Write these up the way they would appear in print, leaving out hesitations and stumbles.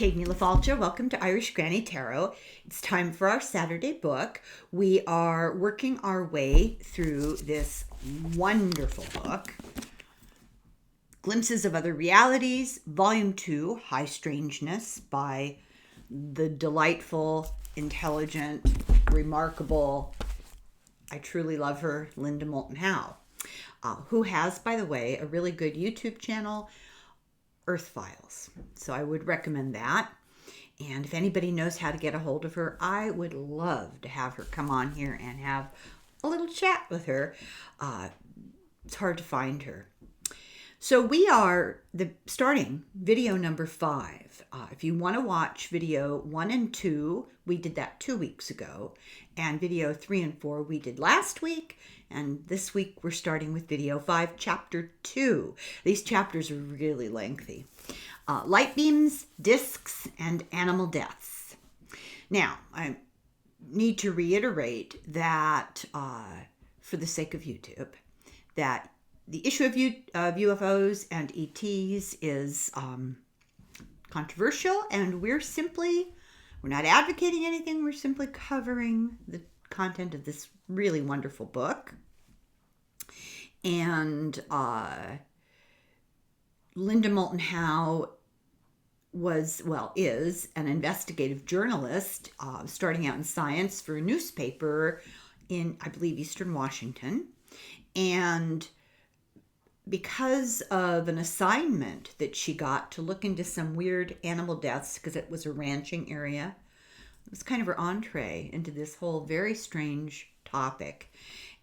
Katie LaFalcia. Welcome to Irish Granny Tarot. It's time for our Saturday book. We are working our way through this wonderful book, Glimpses of Other Realities, Volume 2, High Strangeness, by the delightful, intelligent, remarkable, I truly love her, Moulton Howe, who has, by the way, a really good YouTube channel, Earth Files. So I would recommend that. And if anybody knows how to get a hold of her, I would love to have her come on here and have a little chat with her. It's hard to find her. So we are starting video number 5. If you want to watch video 1 and 2, we did that 2 weeks ago. And video 3 and 4 we did last week. And this week we're starting with video 5, chapter 2. These chapters are really lengthy. Light beams, discs, and animal deaths. Now, I need to reiterate that, for the sake of YouTube, that the issue of UFOs and ETs is controversial, and we're not advocating anything. We're simply covering the content of this really wonderful book. And Moulton Howe is an investigative journalist starting out in science for a newspaper in, I believe, Eastern Washington. And because of an assignment that she got to look into some weird animal deaths, because it was a ranching area, it was kind of her entree into this whole very strange topic.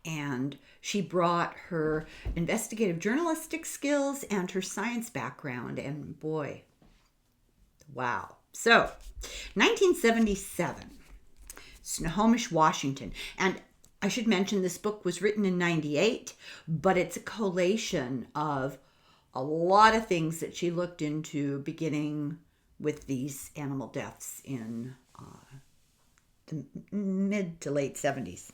And she brought her investigative journalistic skills and her science background. And boy, wow. So, 1977, Snohomish, Washington. And I should mention this book was written in 98, but it's a collation of a lot of things that she looked into, beginning with these animal deaths in the mid to late 70s.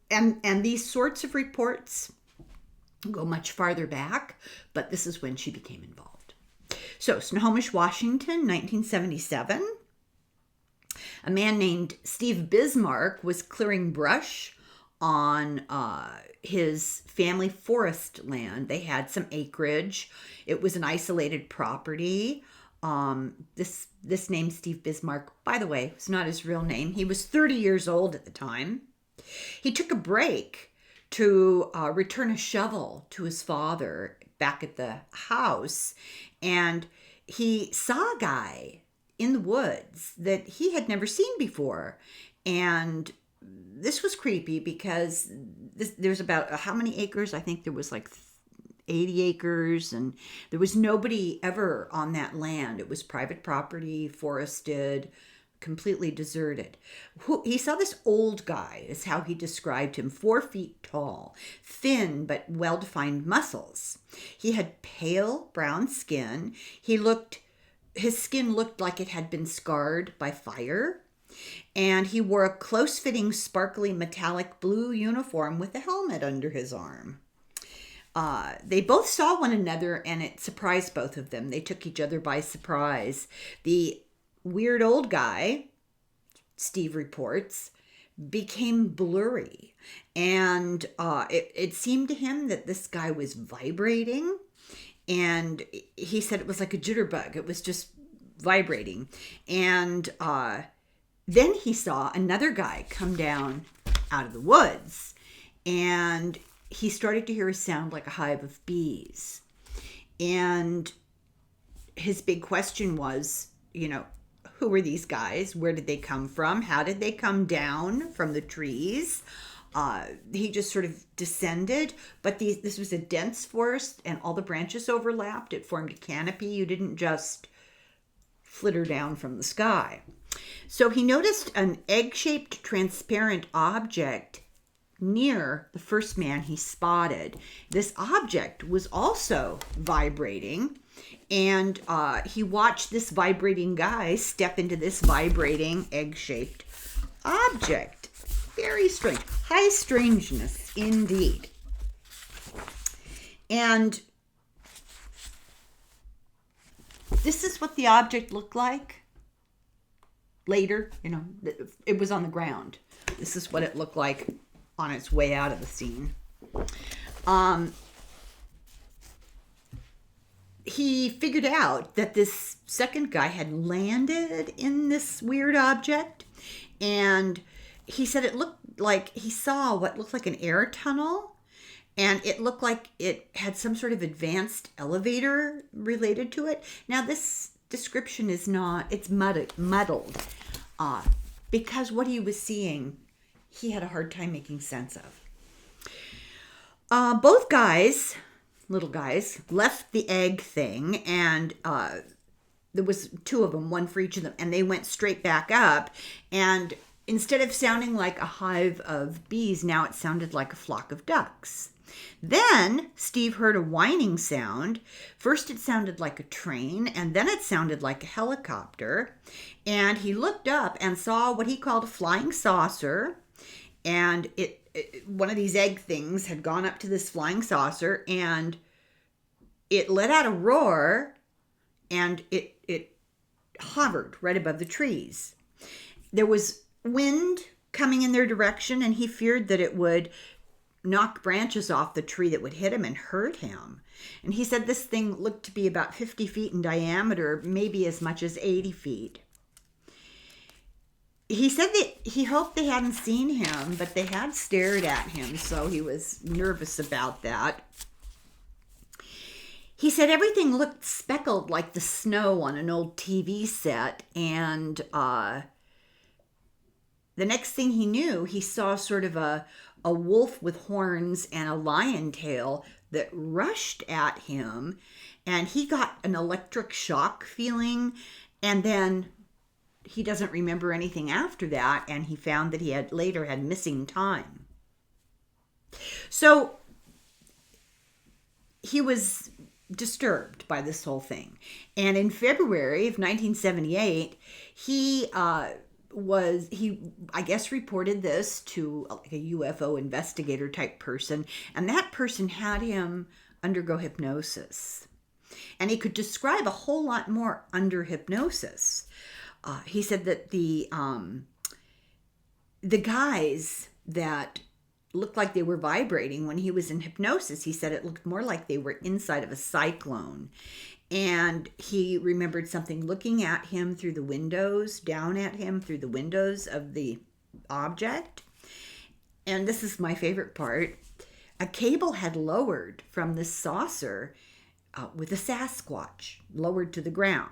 And these sorts of reports go much farther back, but this is when she became involved. So, Snohomish, Washington, 1977. A man named Steve Bismarck was clearing brush on his family forest land. They had some acreage. It was an isolated property. This name, Steve Bismarck, by the way, was not his real name. He was 30 years old at the time. He took a break to return a shovel to his father back at the house, and he saw a guy in the woods that he had never seen before. And this was creepy because there's about how many acres? I think there was like 80 acres, and there was nobody ever on that land. It was private property, forested, completely deserted. He saw this old guy, is how he described him, 4 feet tall, thin but well-defined muscles. He had pale brown skin. His skin looked like it had been scarred by fire. And he wore a close-fitting, sparkly, metallic blue uniform with a helmet under his arm. They both saw one another, and it surprised both of them. They took each other by surprise. The weird old guy, Steve reports, became blurry. And it seemed to him that this guy was vibrating. And he said it was like a jitterbug. It was just vibrating. And then he saw another guy come down out of the woods. And he started to hear a sound like a hive of bees. And his big question was, who were these guys? Where did they come from? How did they come down from the trees? He just sort of descended, but this was a dense forest and all the branches overlapped. It formed a canopy. You didn't just flitter down from the sky. So he noticed an egg-shaped transparent object near the first man he spotted. This object was also vibrating, and he watched this vibrating guy step into this vibrating egg-shaped object. Very strange. High strangeness indeed. And This is what the object looked like later. It was on the ground. This is what it looked like on its way out of the scene. He figured out that this second guy had landed in this weird object, and he said it looked like he saw what looked like an air tunnel, and it looked like it had some sort of advanced elevator related to it. Now, this description is not, it's muddled, because what he was seeing, he had a hard time making sense of. Both guys, little guys, left the egg thing, and there was two of them, one for each of them, and they went straight back up, and instead of sounding like a hive of bees, now it sounded like a flock of ducks. Then Steve heard a whining sound. First it sounded like a train, and then it sounded like a helicopter, and he looked up and saw what he called a flying saucer, and one of these egg things had gone up to this flying saucer, and it let out a roar, and it hovered right above the trees. There was wind coming in their direction, and he feared that it would knock branches off the tree that would hit him and hurt him. And he said this thing looked to be about 50 feet in diameter, maybe as much as 80 feet. He said that he hoped they hadn't seen him, but they had stared at him, so he was nervous about that. He said everything looked speckled like the snow on an old TV set, and the next thing he knew, he saw sort of a wolf with horns and a lion tail that rushed at him, and he got an electric shock feeling, and then he doesn't remember anything after that, and he found that he had later had missing time. So he was disturbed by this whole thing. And in February of 1978, he I guess reported this to like a UFO investigator type person, and that person had him undergo hypnosis. And he could describe a whole lot more under hypnosis. He said that the guys that looked like they were vibrating when he was in hypnosis, he said it looked more like they were inside of a cyclone. And he remembered something looking at him through the windows, down at him through the windows of the object. And this is my favorite part. A cable had lowered from the saucer with a Sasquatch lowered to the ground.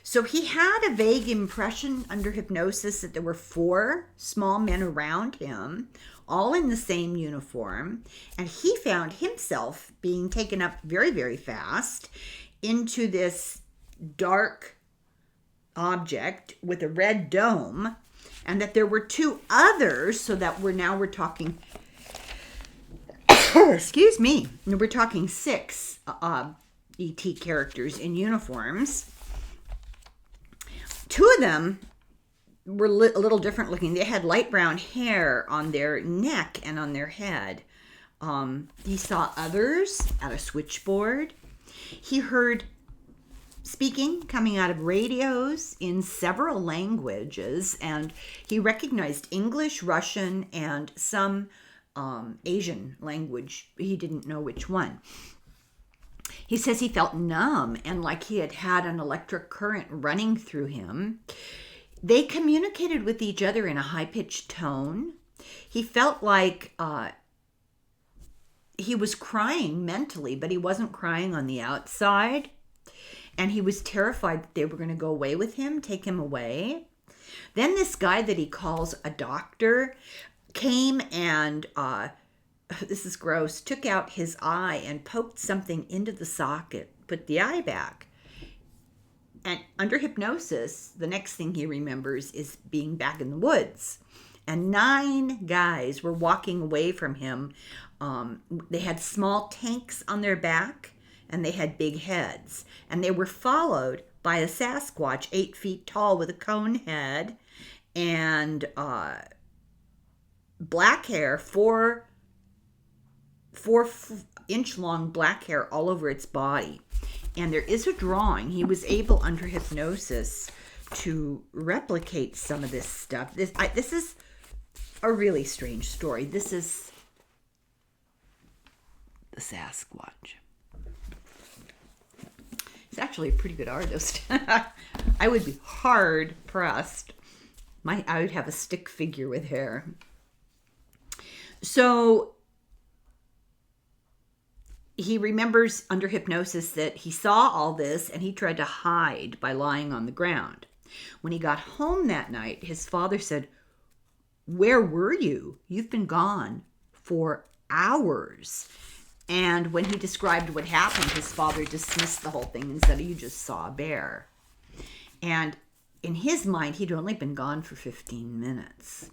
So he had a vague impression under hypnosis that there were 4 small men around him, all in the same uniform, and he found himself being taken up very, very fast into this dark object with a red dome, and that there were 2 others, so that we're talking excuse me, we're talking 6 ET characters in uniforms. 2 of them were a little different looking. They had light brown hair on their neck and on their head. He saw others at a switchboard. He heard speaking coming out of radios in several languages, and he recognized English, Russian, and some Asian language. He didn't know which one. He says he felt numb and like he had an electric current running through him. They communicated with each other in a high-pitched tone. He felt like he was crying mentally, but he wasn't crying on the outside. And he was terrified that they were going to go away with him, take him away. Then this guy that he calls a doctor came and this is gross, took out his eye and poked something into the socket, put the eye back. And under hypnosis, the next thing he remembers is being back in the woods. And 9 guys were walking away from him. They had small tanks on their back, and they had big heads. And they were followed by a Sasquatch 8 feet tall with a cone head and black hair, 4-inch long black hair all over its body. And there is a drawing. He was able, under hypnosis, to replicate some of this stuff. This is a really strange story. This is the Sasquatch. He's actually a pretty good artist. I would be hard pressed. I would have a stick figure with hair. So he remembers under hypnosis that he saw all this and he tried to hide by lying on the ground. When he got home that night, his father said, "Where were you? You've been gone for hours." And when he described what happened, his father dismissed the whole thing and said, "You just saw a bear." And in his mind, he'd only been gone for 15 minutes.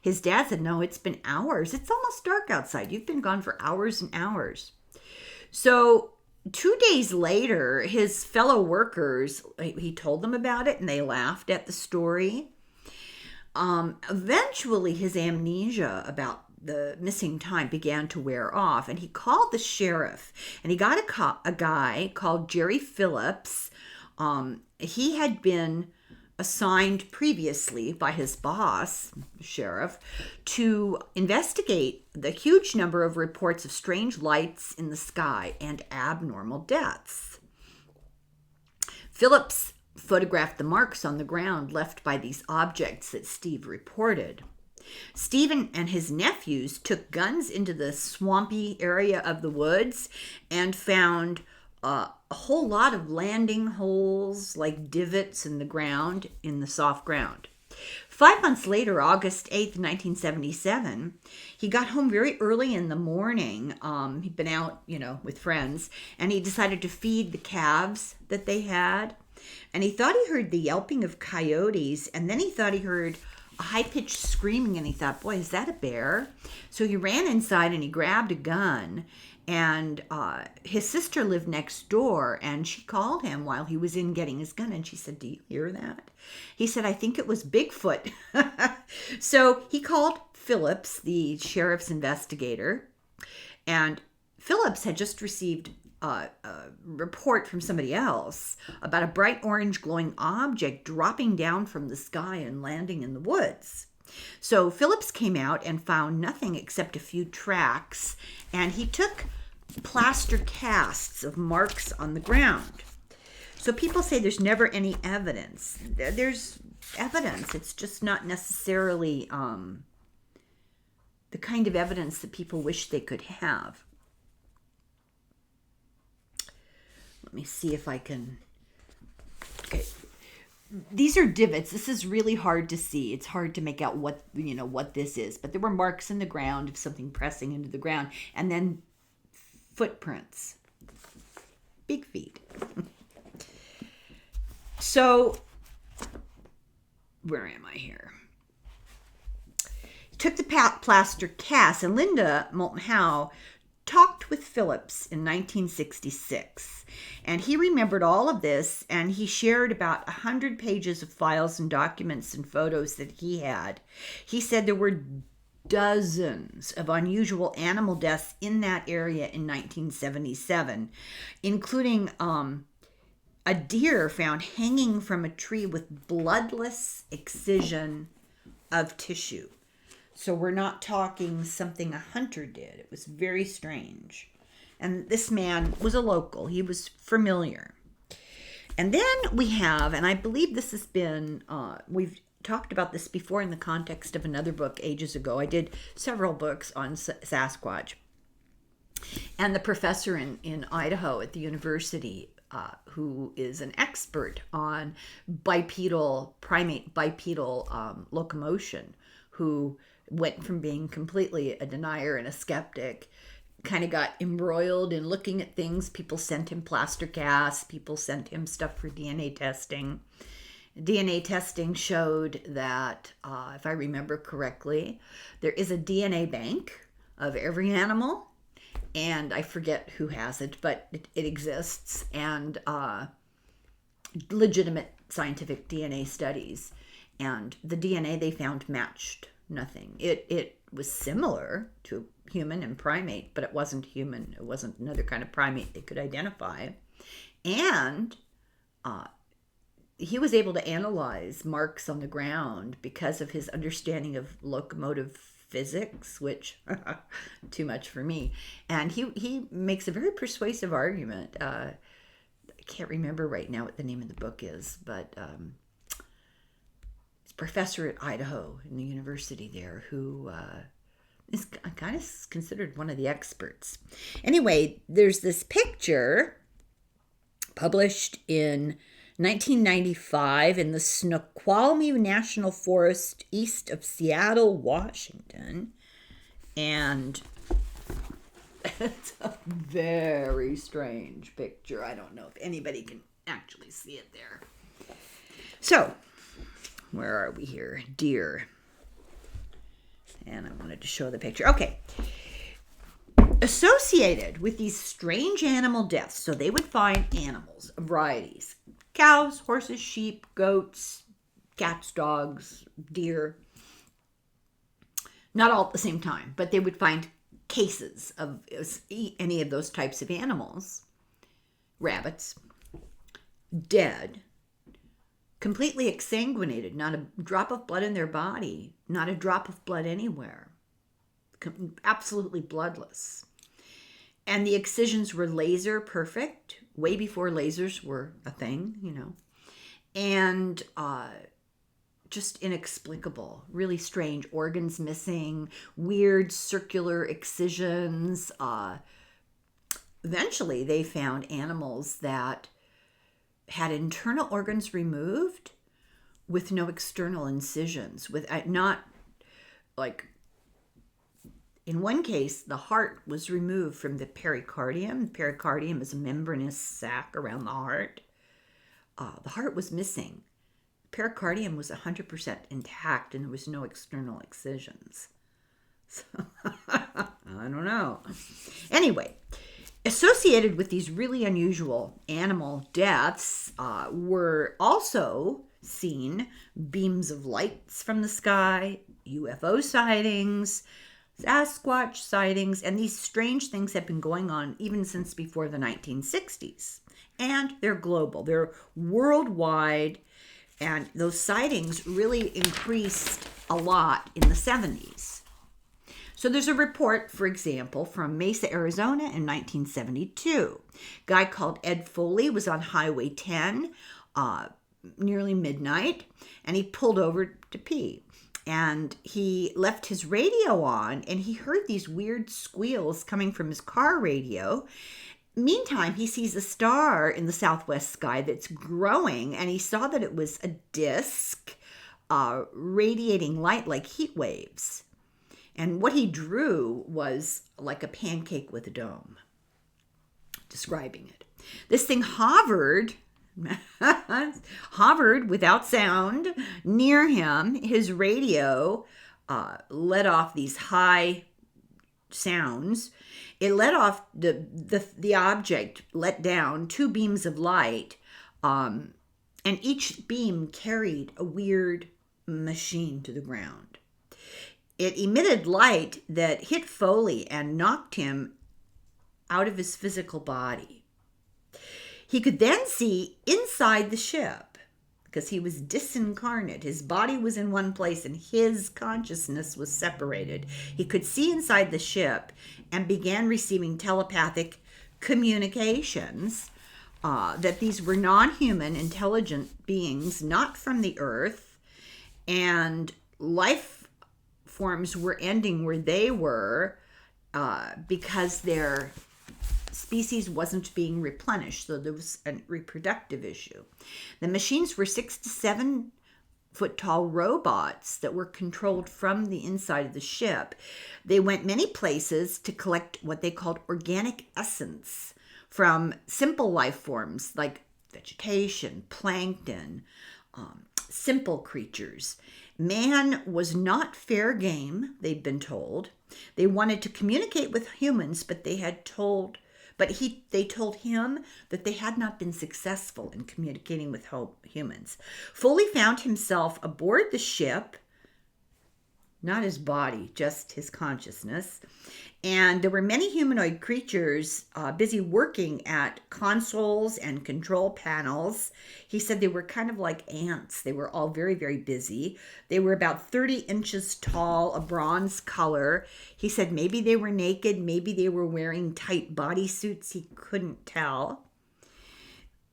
His dad said, "No, it's been hours. It's almost dark outside. You've been gone for hours and hours." So 2 days later, his fellow workers, he told them about it and they laughed at the story. Eventually, his amnesia about the missing time began to wear off, and he called the sheriff, and he got a guy called Jerry Phillips. He had been assigned previously by his boss, the sheriff, to investigate the huge number of reports of strange lights in the sky and abnormal deaths. Phillips photographed the marks on the ground left by these objects that Steve reported. Stephen and his nephews took guns into the swampy area of the woods and found a whole lot of landing holes, like divots in the ground, in the soft ground. 5 months later, August 8th, 1977, he got home very early in the morning. He'd been out, with friends, and he decided to feed the calves that they had. And he thought he heard the yelping of coyotes, and then he thought he heard a high-pitched screaming, and he thought, boy, is that a bear? So he ran inside and he grabbed a gun, and his sister lived next door, and she called him while he was in getting his gun, and she said, "Do you hear that?" He said, "I think it was Bigfoot." So he called Phillips, the sheriff's investigator, and Phillips had just received a report from somebody else about a bright orange glowing object dropping down from the sky and landing in the woods. So Phillips came out and found nothing except a few tracks, and he took plaster casts of marks on the ground. So people say there's never any evidence. There's evidence. It's just not necessarily the kind of evidence that people wish they could have. Let me see if I can... Okay. These are divots. This is really hard to see. It's hard to make out what this is. But there were marks in the ground of something pressing into the ground. And then footprints. Big feet. So, where am I here? He took the plaster cast, and Linda Moulton Howe talked with Phillips in 1966, and he remembered all of this, and he shared about 100 pages of files and documents and photos that he had. He said there were dozens of unusual animal deaths in that area in 1977, including a deer found hanging from a tree with bloodless excision of tissue. So we're not talking something a hunter did. It was very strange. And this man was a local. He was familiar. And then we have, and I believe this has been, we've talked about this before in the context of another book ages ago. I did several books on Sasquatch. And the professor in Idaho at the university, who is an expert on bipedal locomotion, who went from being completely a denier and a skeptic, kind of got embroiled in looking at things. People sent him plaster casts. People sent him stuff for DNA testing. DNA testing showed that, if I remember correctly, there is a DNA bank of every animal, and I forget who has it, but it exists, and legitimate scientific DNA studies, and the DNA they found matched nothing. It was similar to human and primate, but it wasn't human. It wasn't another kind of primate they could identify. And he was able to analyze marks on the ground because of his understanding of locomotive physics, which too much for me. And he makes a very persuasive argument. I can't remember right now what the name of the book is, but he's a professor at Idaho in the university there who is kind of considered one of the experts. Anyway, there's this picture published in 1995 in the Snoqualmie National Forest east of Seattle, Washington. And it's a very strange picture. I don't know if anybody can actually see it there. So, where are we here? Deer. And I wanted to show the picture. Okay. Associated with these strange animal deaths, so they would find animals of varieties: cows, horses, sheep, goats, cats, dogs, deer. Not all at the same time, but they would find cases of any of those types of animals. Rabbits, dead, completely exsanguinated, not a drop of blood in their body, not a drop of blood anywhere. Absolutely bloodless. And the excisions were laser perfect, way before lasers were a thing, you know. And just inexplicable, really strange, organs missing, weird circular excisions. Eventually, they found animals that had internal organs removed with no external incisions, with not like, in one case, the heart was removed from the pericardium. The pericardium is a membranous sac around the heart. The heart was missing. The pericardium was 100% intact, and there was no external excisions. So, I don't know. Anyway, associated with these really unusual animal deaths were also seen beams of lights from the sky, UFO sightings, Sasquatch sightings, and these strange things have been going on even since before the 1960s. And they're global. They're worldwide, and those sightings really increased a lot in the 70s. So there's a report, for example, from Mesa, Arizona in 1972. A guy called Ed Foley was on Highway 10 nearly midnight, and he pulled over to pee. And he left his radio on, and he heard these weird squeals coming from his car radio. Meantime, he sees a star in the southwest sky that's growing, and he saw that it was a disk radiating light like heat waves. And what he drew was like a pancake with a dome, describing it. This thing hovered without sound near him. His radio let off these high sounds. It let off the object let down 2 beams of light, and each beam carried a weird machine to the ground. It emitted light that hit Foley and knocked him out of his physical body. He could then see inside the ship because he was disincarnate. His body was in one place and his consciousness was separated. He could see inside the ship and began receiving telepathic communications that these were non-human intelligent beings, not from the earth, and life forms were ending where they were because their species wasn't being replenished, so there was a reproductive issue. The machines were 6 to 7 foot tall robots that were controlled from the inside of the ship. They went many places to collect what they called organic essence from simple life forms like vegetation, plankton, simple creatures. Man was not fair game, they'd been told. They wanted to communicate with humans, but they told him that they had not been successful in communicating with humans. Foley found himself aboard the ship not his body, just his consciousness. And there were many humanoid creatures busy working at consoles and control panels. He said they were kind of like ants. They were all very, very busy. They were about 30 inches tall, a bronze color. He said maybe they were naked, maybe they were wearing tight bodysuits. He couldn't tell.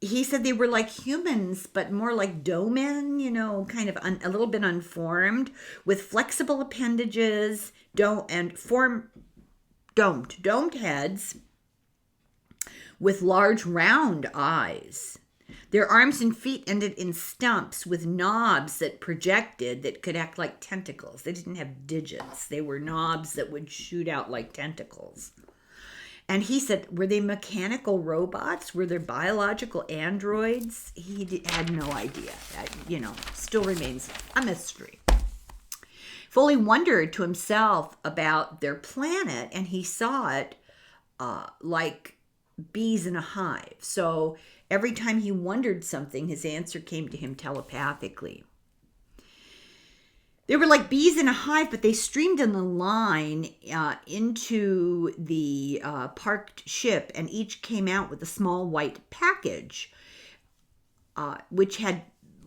He said they were like humans, but more like dough men, kind of a little bit unformed, with flexible appendages, domed heads, with large round eyes. Their arms and feet ended in stumps with knobs that projected that could act like tentacles. They didn't have digits. They were knobs that would shoot out like tentacles. And he said, were they mechanical robots? Were they biological androids? He had no idea. That, still remains a mystery. Foley wondered to himself about their planet, and he saw it like bees in a hive. So every time he wondered something, his answer came to him telepathically. They were like bees in a hive, but they streamed in a line into the parked ship, and each came out with a small white package, which had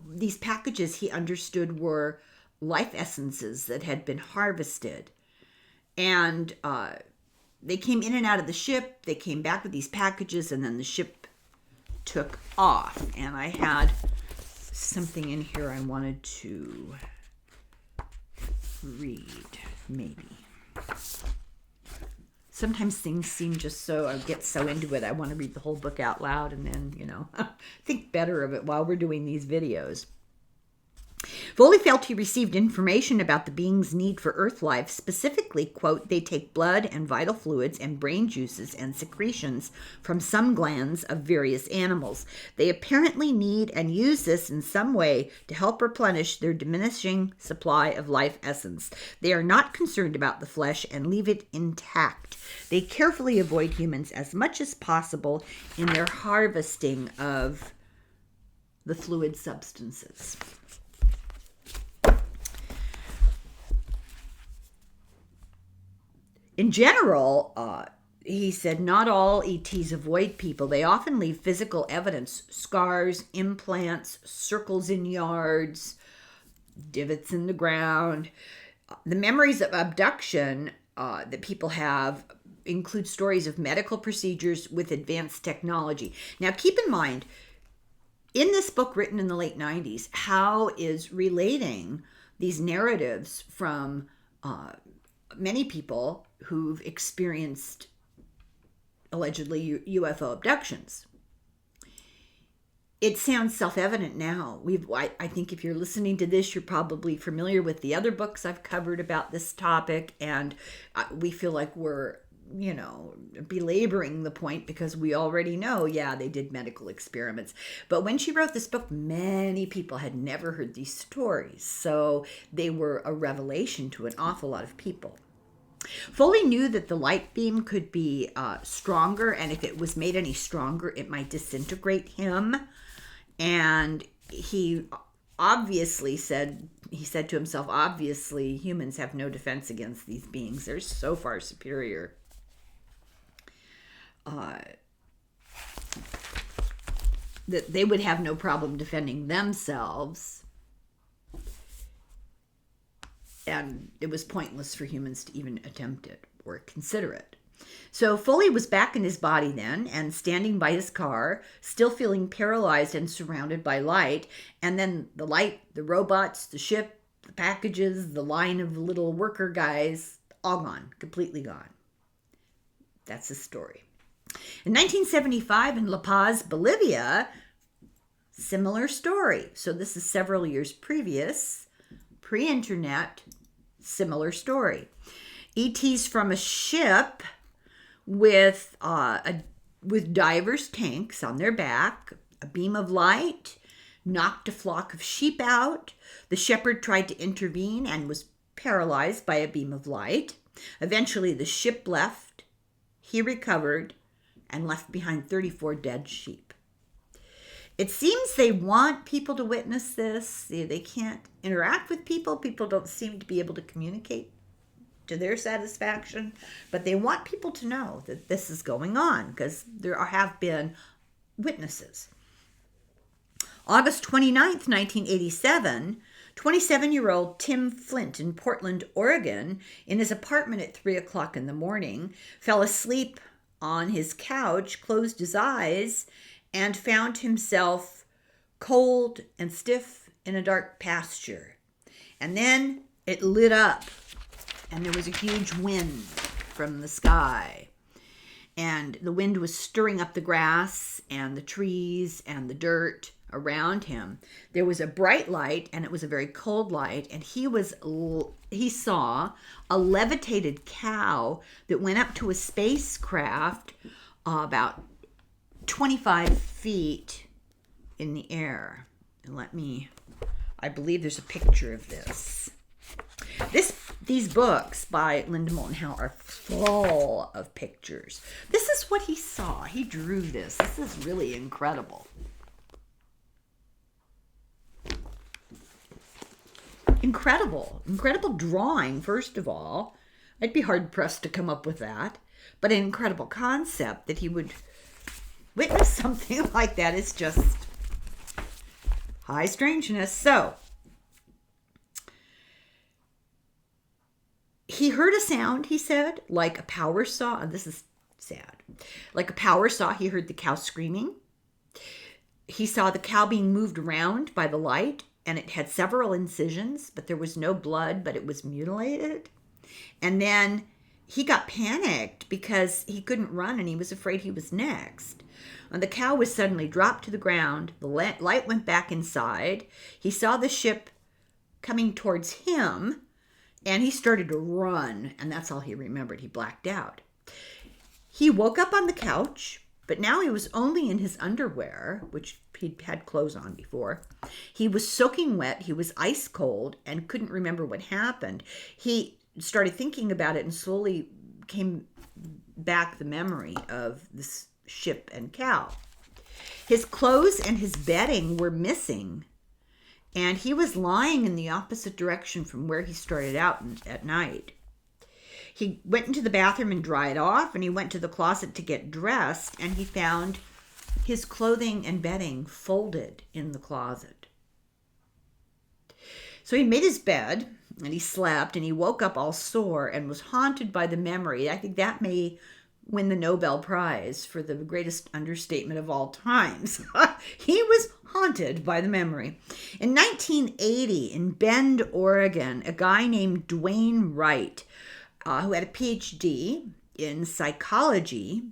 these packages he understood were life essences that had been harvested. And they came in and out of the ship. They came back with these packages, and then the ship took off. And I had something in here I wanted to read, maybe. Sometimes things seem just so, I get so into it, I want to read the whole book out loud and then, think better of it while we're doing these videos. Foley felt he received information about the being's need for Earth life. Specifically, quote, they take blood and vital fluids and brain juices and secretions from some glands of various animals. They apparently need and use this in some way to help replenish their diminishing supply of life essence. They are not concerned about the flesh and leave it intact. They carefully avoid humans as much as possible in their harvesting of the fluid substances. In general, he said, not all ETs avoid people. They often leave physical evidence, scars, implants, circles in yards, divots in the ground. The memories of abduction that people have include stories of medical procedures with advanced technology. Now, keep in mind, in this book written in the late 90s, Howe is relating these narratives from many people who've experienced allegedly UFO abductions. It sounds self-evident now. I think if you're listening to this, you're probably familiar with the other books I've covered about this topic, and we feel like we're, belaboring the point because we already know, they did medical experiments. But when she wrote this book, many people had never heard these stories, so they were a revelation to an awful lot of people. Foley knew that the light beam could be stronger, and if it was made any stronger, it might disintegrate him. And he said to himself, obviously, humans have no defense against these beings. They're so far superior. That they would have no problem defending themselves. And it was pointless for humans to even attempt it or consider it. So Foley was back in his body then and standing by his car, still feeling paralyzed and surrounded by light. And then the light, the robots, the ship, the packages, the line of little worker guys, all gone, completely gone. That's his story. In 1975 in La Paz, Bolivia, similar story. So this is several years previous, pre-internet, similar story. ETs from a ship with divers' tanks on their back, a beam of light, knocked a flock of sheep out. The shepherd tried to intervene and was paralyzed by a beam of light. Eventually the ship left, he recovered, and left behind 34 dead sheep. It seems they want people to witness this. They can't interact with people. People don't seem to be able to communicate to their satisfaction, but they want people to know that this is going on because there have been witnesses. August 29th, 1987, 27-year-old Tim Flint in Portland, Oregon, in his apartment at 3 o'clock in the morning, fell asleep on his couch, closed his eyes, and found himself cold and stiff in a dark pasture. And then it lit up, and there was a huge wind from the sky. And the wind was stirring up the grass and the trees and the dirt around him. There was a bright light, and it was a very cold light, and he saw a levitated cow that went up to a spacecraft about 25 feet in the air. And I believe there's a picture of this. These books by Linda Moulton Howe are full of pictures. This is what he saw. He drew this. This is really incredible. Incredible drawing, first of all. I'd be hard-pressed to come up with that. But an incredible concept that he would witness something like that is just high strangeness. So, he heard a sound, he said, like a power saw. This is sad. Like a power saw, he heard the cow screaming. He saw the cow being moved around by the light, and it had several incisions, but there was no blood, but it was mutilated. And then he got panicked because he couldn't run, and he was afraid he was next. And the cow was suddenly dropped to the ground. The light went back inside. He saw the ship coming towards him, and he started to run, and that's all he remembered. He blacked out. He woke up on the couch, but now he was only in his underwear, which he'd had clothes on before. He was soaking wet. He was ice cold and couldn't remember what happened. He started thinking about it and slowly came back the memory of this ship and cow. His clothes and his bedding were missing, and he was lying in the opposite direction from where he started out at night. He went into the bathroom and dried off, and he went to the closet to get dressed, and he found his clothing and bedding folded in the closet. So he made his bed, and he slept, and he woke up all sore and was haunted by the memory. I think that may win the Nobel Prize for the greatest understatement of all times. He was haunted by the memory. In 1980, in Bend, Oregon, a guy named Dwayne Wright, who had a PhD in psychology,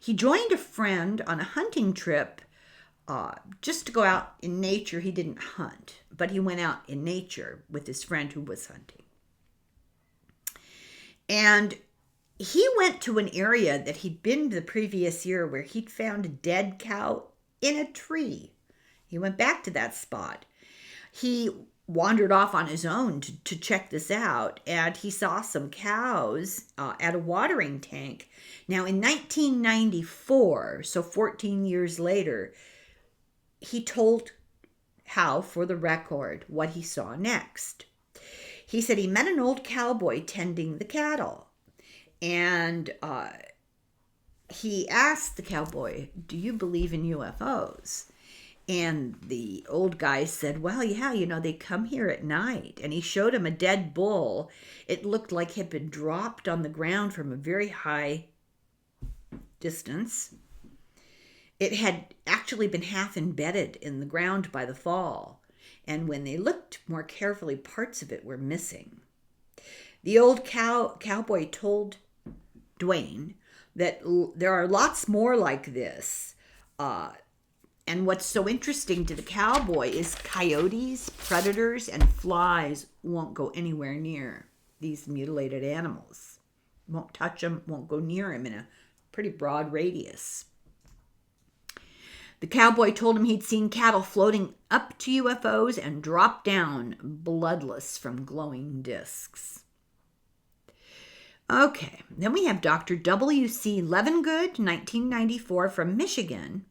he joined a friend on a hunting trip just to go out in nature. He didn't hunt, but he went out in nature with his friend who was hunting. And he went to an area that he'd been the previous year where he'd found a dead cow in a tree. He went back to that spot. He wandered off on his own to check this out, and he saw some cows at a watering tank. Now, in 1994, so 14 years later, he told Howe, for the record, what he saw next. He said he met an old cowboy tending the cattle, and he asked the cowboy, "Do you believe in UFOs?" And the old guy said, "Well, yeah, they come here at night." And he showed him a dead bull. It looked like it had been dropped on the ground from a very high distance. It had actually been half embedded in the ground by the fall. And when they looked more carefully, parts of it were missing. The old cowboy told Dwayne that there are lots more like this. And what's so interesting to the cowboy is coyotes, predators, and flies won't go anywhere near these mutilated animals. Won't touch them, won't go near them in a pretty broad radius. The cowboy told him he'd seen cattle floating up to UFOs and drop down bloodless from glowing discs. Okay, then we have Dr. W.C. Levengood, 1994, from Michigan.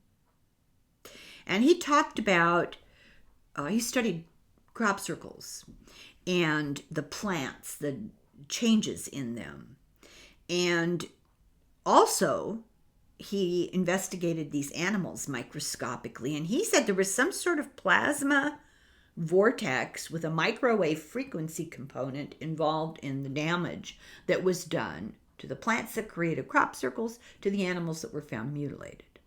And he talked about, he studied crop circles and the plants, the changes in them. And also, he investigated these animals microscopically, and he said there was some sort of plasma vortex with a microwave frequency component involved in the damage that was done to the plants that created crop circles, to the animals that were found mutilated.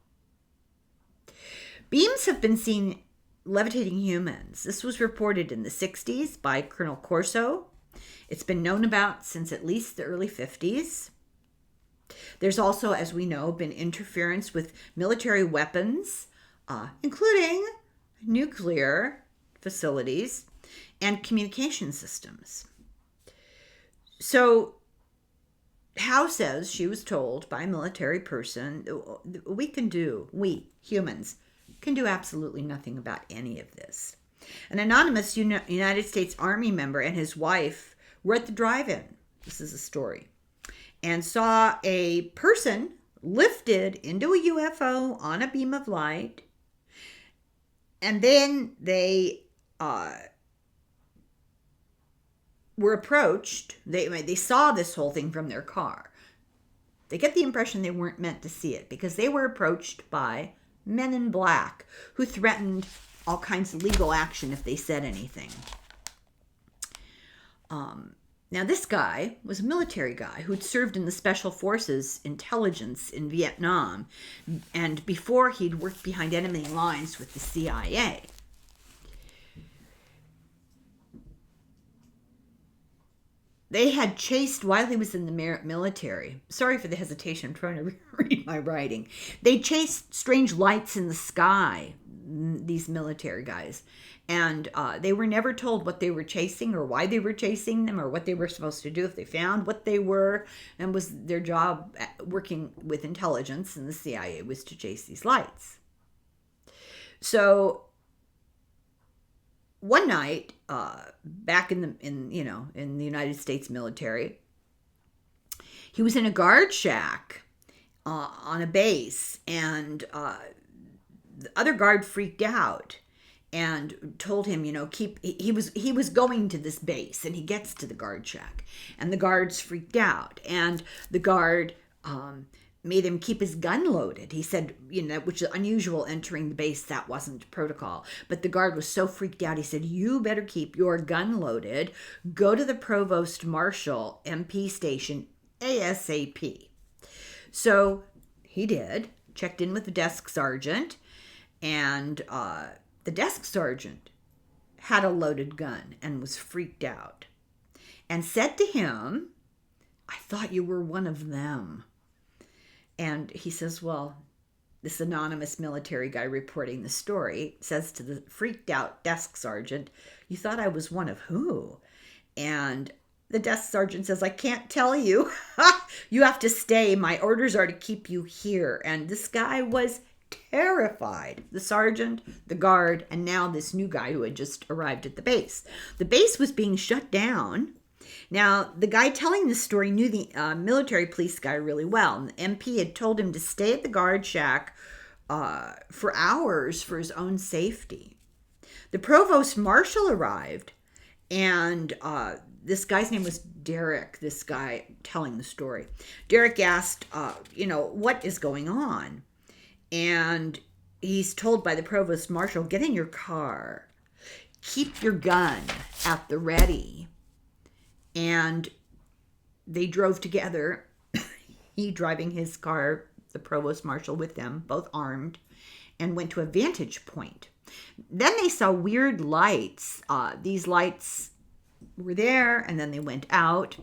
Beams have been seen levitating humans. This was reported in the 60s by Colonel Corso. It's been known about since at least the early 50s. There's also, as we know, been interference with military weapons, including nuclear facilities and communication systems. So Howe says she was told by a military person, we humans can do absolutely nothing about any of this. An anonymous United States Army member and his wife were at the drive-in. This is a story. And saw a person lifted into a UFO on a beam of light. And then they were approached. They saw this whole thing from their car. They get the impression they weren't meant to see it because they were approached by men in black who threatened all kinds of legal action if they said anything. Now, this guy was a military guy who'd served in the Special Forces intelligence in Vietnam, and before he'd worked behind enemy lines with the CIA. They had chased, while he was in the military, sorry for the hesitation, I'm trying to read my writing. They chased strange lights in the sky, these military guys. And they were never told what they were chasing or why they were chasing them or what they were supposed to do if they found what they were. And was their job working with intelligence and the CIA was to chase these lights. So one night, back in the United States military, he was in a guard shack on a base, and the other guard freaked out and told him, he was going to this base, and he gets to the guard shack, and the guards freaked out, and the guard made him keep his gun loaded. He said, which is unusual entering the base, that wasn't protocol. But the guard was so freaked out, he said, you better keep your gun loaded. Go to the provost marshal MP station ASAP. So he did, checked in with the desk sergeant, and the desk sergeant had a loaded gun and was freaked out and said to him, I thought you were one of them. And he says, well, this anonymous military guy reporting the story says to the freaked out desk sergeant, you thought I was one of who? And the desk sergeant says, I can't tell you. You have to stay. My orders are to keep you here. And this guy was terrified. The sergeant, the guard, and now this new guy who had just arrived at the base. The base was being shut down. Now, the guy telling this story knew the military police guy really well. And the MP had told him to stay at the guard shack for hours for his own safety. The provost marshal arrived, and this guy's name was Derek, this guy telling the story. Derek asked, what is going on? And he's told by the provost marshal, get in your car. Keep your gun at the ready. And they drove together, he driving his car, the provost marshal with them, both armed, and went to a vantage point. Then they saw weird lights. These lights were there, and then they went out.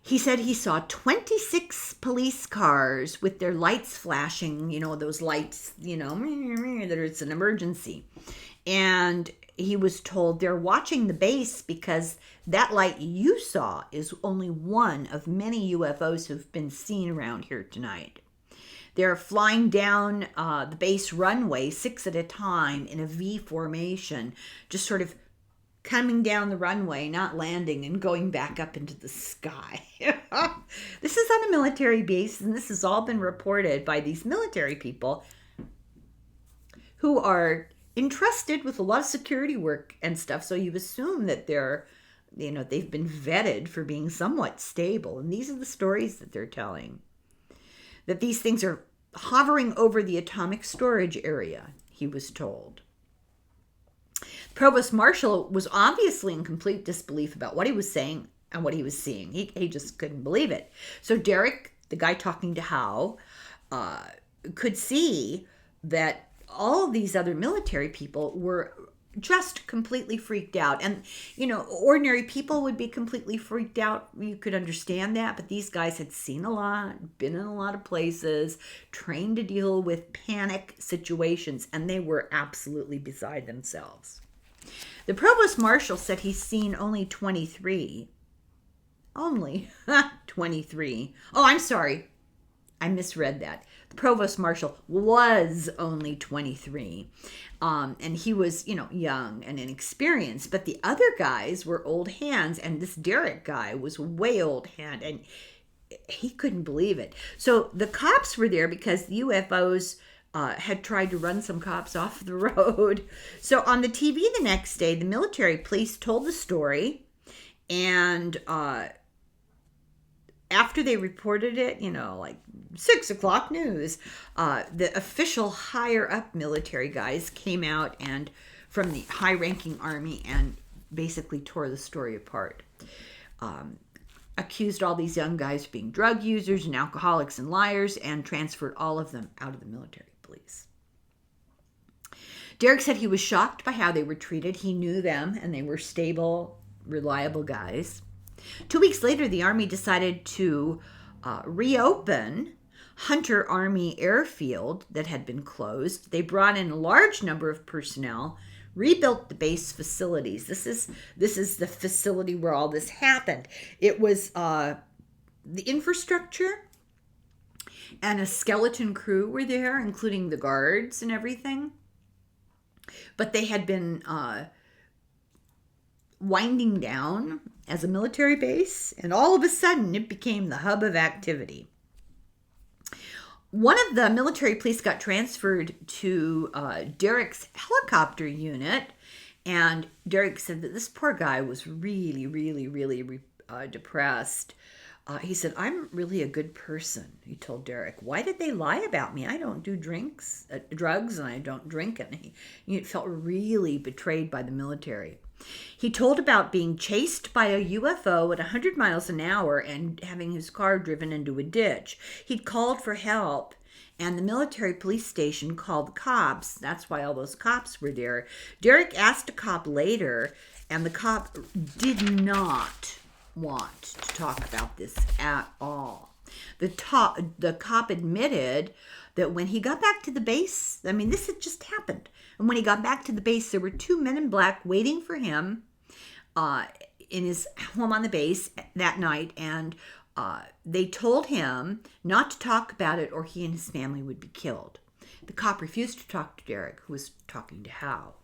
He said he saw 26 police cars with their lights flashing, those lights, that it's an emergency. And he was told they're watching the base because that light you saw is only one of many UFOs who've been seen around here tonight. They're flying down the base runway 6 at a time in a V formation, just sort of coming down the runway, not landing, and going back up into the sky. This is on a military base, and this has all been reported by these military people who are entrusted with a lot of security work and stuff. So you assume that they've been vetted for being somewhat stable. And these are the stories that they're telling. That these things are hovering over the atomic storage area, he was told. Provost Marshal was obviously in complete disbelief about what he was saying and what he was seeing. He just couldn't believe it. So Derek, the guy talking to Howe, could see that all of these other military people were just completely freaked out. And, ordinary people would be completely freaked out. You could understand that. But these guys had seen a lot, been in a lot of places, trained to deal with panic situations, and they were absolutely beside themselves. The Provost Marshal said he's seen only 23. Only 23. Oh, I'm sorry. I misread that. The Provost Marshal was only 23. And he was, young and inexperienced. But the other guys were old hands. And this Derek guy was way old hand. And he couldn't believe it. So the cops were there because the UFOs had tried to run some cops off the road. So on the TV the next day, the military police told the story. And after they reported it, like 6 o'clock news, the official higher up military guys came out and from the high ranking army and basically tore the story apart. Accused all these young guys of being drug users and alcoholics and liars and transferred all of them out of the military police. Derek said he was shocked by how they were treated. He knew them and they were stable, reliable guys. 2 weeks later, the Army decided to reopen Hunter Army Airfield that had been closed. They brought in a large number of personnel, rebuilt the base facilities. This is the facility where all this happened. It was the infrastructure and a skeleton crew were there, including the guards and everything. But they had been winding down as a military base, and all of a sudden it became the hub of activity. One of the military police got transferred to Derek's helicopter unit, and Derek said that this poor guy was really, really, really depressed. He said, "I'm really a good person," he told Derek. "Why did they lie about me? I don't do drugs, and I don't drink." And he felt really betrayed by the military. He told about being chased by a UFO at 100 miles an hour and having his car driven into a ditch. He'd called for help, and the military police station called the cops. That's why all those cops were there. Derek asked a cop later, and the cop did not want to talk about this at all. The cop admitted that when he got back to the base, this had just happened. And when he got back to the base, there were 2 men in black waiting for him in his home on the base that night. And they told him not to talk about it or he and his family would be killed. The cop refused to talk to Derek, who was talking to Howe.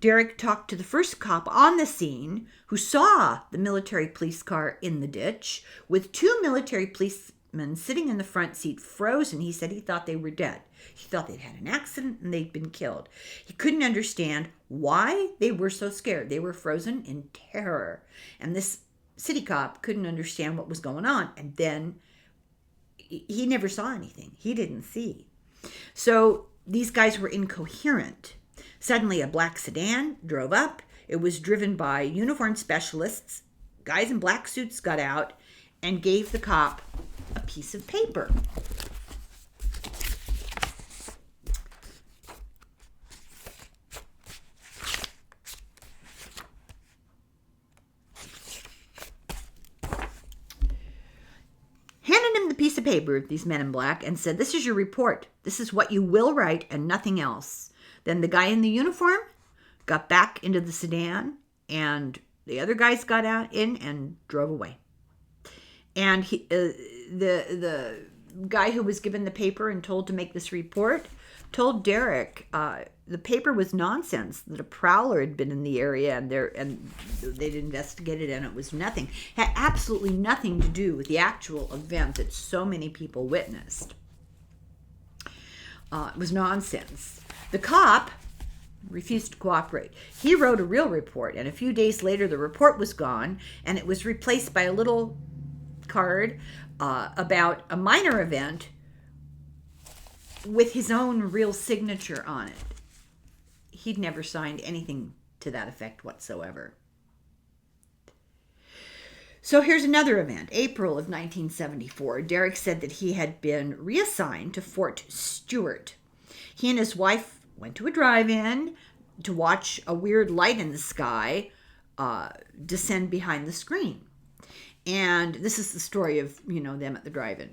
Derek talked to the first cop on the scene who saw the military police car in the ditch with 2 military policemen sitting in the front seat frozen. He said he thought they were dead. He thought they'd had an accident and they'd been killed. He couldn't understand why they were so scared. They were frozen in terror. And this city cop couldn't understand what was going on. And then he never saw anything. He didn't see. So these guys were incoherent. Suddenly, a black sedan drove up. It was driven by uniformed specialists. Guys in black suits got out and gave the cop a piece of paper. Handed him the piece of paper, these men in black, and said, "This is your report. This is what you will write and nothing else." Then the guy in the uniform got back into the sedan, and the other guys got in and drove away. And the guy who was given the paper and told to make this report told Derek the paper was nonsense, that a prowler had been in the area and they'd investigated and it was nothing. Had absolutely nothing to do with the actual event that so many people witnessed. It was nonsense. The cop refused to cooperate. He wrote a real report, and a few days later the report was gone, and it was replaced by a little card about a minor event with his own real signature on it. He'd never signed anything to that effect whatsoever. So here's another event. April of 1974. Derek said that he had been reassigned to Fort Stewart. He and his wife went to a drive-in to watch a weird light in the sky descend behind the screen. And this is the story of, them at the drive-in.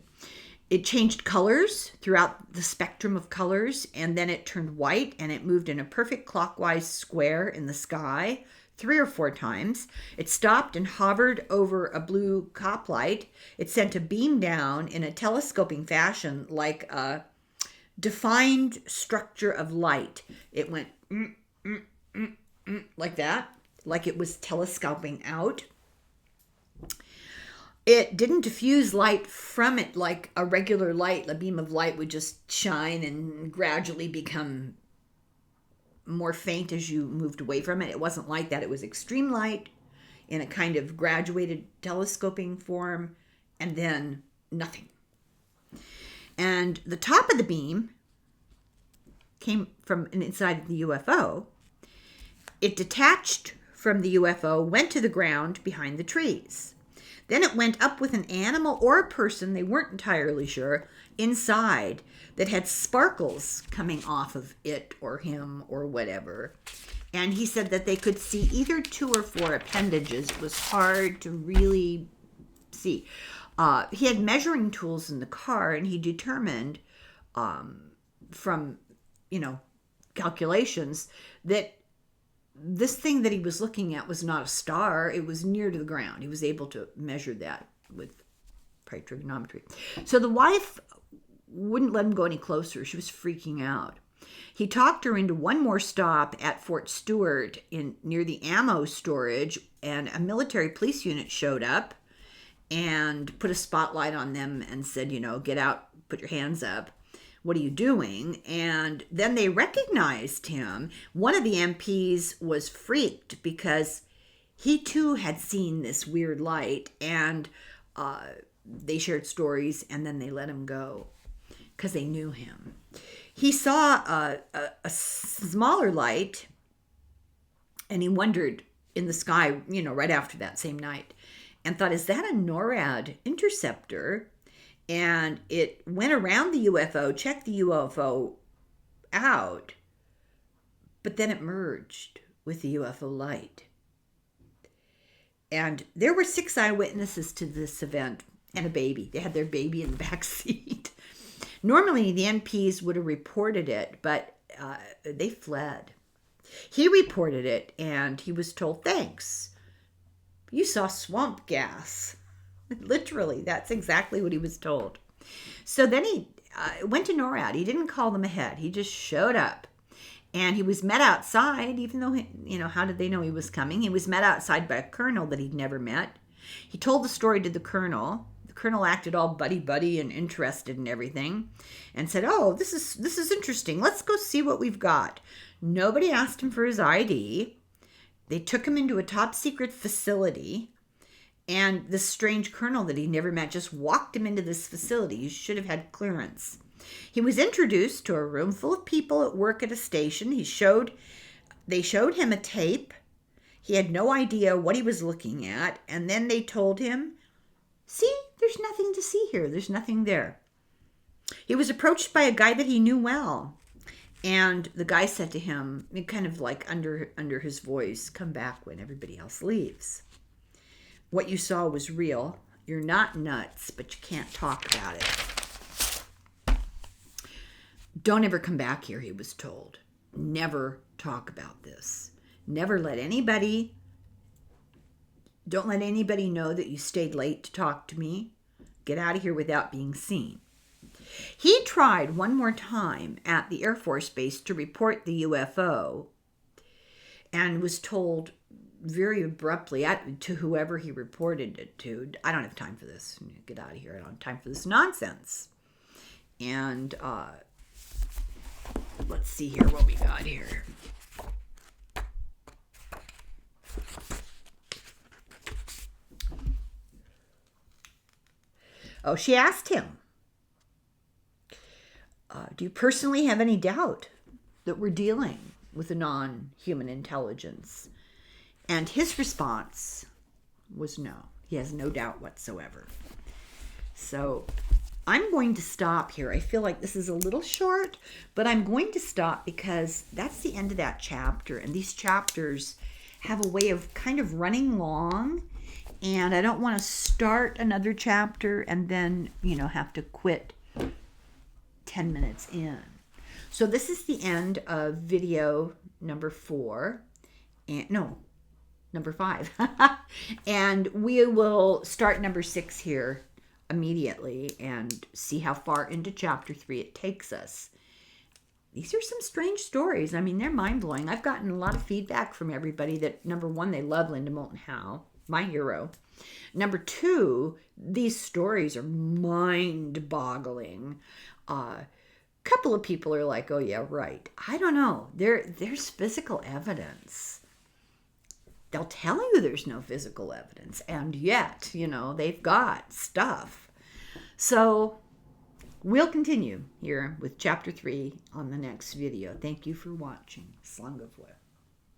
It changed colors throughout the spectrum of colors, and then it turned white, and it moved in a perfect clockwise square in the sky 3 or 4 times. It stopped and hovered over a blue cop light. It sent a beam down in a telescoping fashion like a defined structure of light. It went like that, like it was telescoping out. It didn't diffuse light from it like a regular light. A beam of light would just shine and gradually become more faint as you moved away from it. It wasn't like that. It was extreme light in a kind of graduated telescoping form, and then nothing. And the top of the beam came from inside the UFO. It detached from the UFO, went to the ground behind the trees. Then it went up with an animal or a person, they weren't entirely sure, inside that had sparkles coming off of it or him or whatever. And he said that they could see either 2 or 4 appendages. It was hard to really see. He had measuring tools in the car, and he determined from, calculations that this thing that he was looking at was not a star. It was near to the ground. He was able to measure that with probably trigonometry. So the wife wouldn't let him go any closer. She was freaking out. He talked her into one more stop at Fort Stewart near the ammo storage, and a military police unit showed up and put a spotlight on them and said, get out, put your hands up. What are you doing? And then they recognized him. One of the MPs was freaked because he too had seen this weird light, and they shared stories, and then they let him go because they knew him. He saw a smaller light, and he wondered in the sky, right after that same night, and thought, is that a NORAD interceptor? And it went around the UFO, checked the UFO out, but then it merged with the UFO light. And there were 6 eyewitnesses to this event and a baby. They had their baby in the back seat. Normally, the MPs would have reported it, but they fled. He reported it, and he was told, thanks. You saw swamp gas. Literally, that's exactly what he was told. So then he went to NORAD. He didn't call them ahead. He just showed up. And he was met outside, even though, how did they know he was coming? He was met outside by a colonel that he'd never met. He told the story to the colonel. The colonel acted all buddy-buddy and interested in everything and said, oh, this is interesting. Let's go see what we've got. Nobody asked him for his ID. They took him into a top-secret facility. And this strange colonel that he never met just walked him into this facility. You should have had clearance. He was introduced to a room full of people at work at a station. They showed him a tape. He had no idea what he was looking at. And then they told him, see, there's nothing to see here. There's nothing there. He was approached by a guy that he knew well. And the guy said to him, kind of like under his voice, come back when everybody else leaves. What you saw was real. You're not nuts, but you can't talk about it. Don't ever come back here, he was told. Never talk about this. Don't let anybody know that you stayed late to talk to me. Get out of here without being seen. He tried one more time at the Air Force Base to report the UFO and was told very abruptly to whoever he reported it to, I don't have time for this. Get out of here. I don't have time for this nonsense. And let's see here what we got here. Oh, she asked him, do you personally have any doubt that we're dealing with a non-human intelligence? And his response was no. He has no doubt whatsoever. So I'm going to stop here. I feel like this is a little short, but I'm going to stop because that's the end of that chapter. And these chapters have a way of kind of running long. And I don't want to start another chapter and then, have to quit 10 minutes in. So this is the end of video number 4. Number 5. And we will start number 6 here immediately and see how far into chapter 3 it takes us. These are some strange stories. I mean, they're mind-blowing. I've gotten a lot of feedback from everybody that, number 1, they love Linda Moulton Howe, my hero. Number 2, these stories are mind-boggling. Couple of people are like, oh yeah, right. I don't know. There's physical evidence. They'll tell you there's no physical evidence, and yet, they've got stuff. So we'll continue here with chapter 3 on the next video. Thank you for watching. Slangavwe.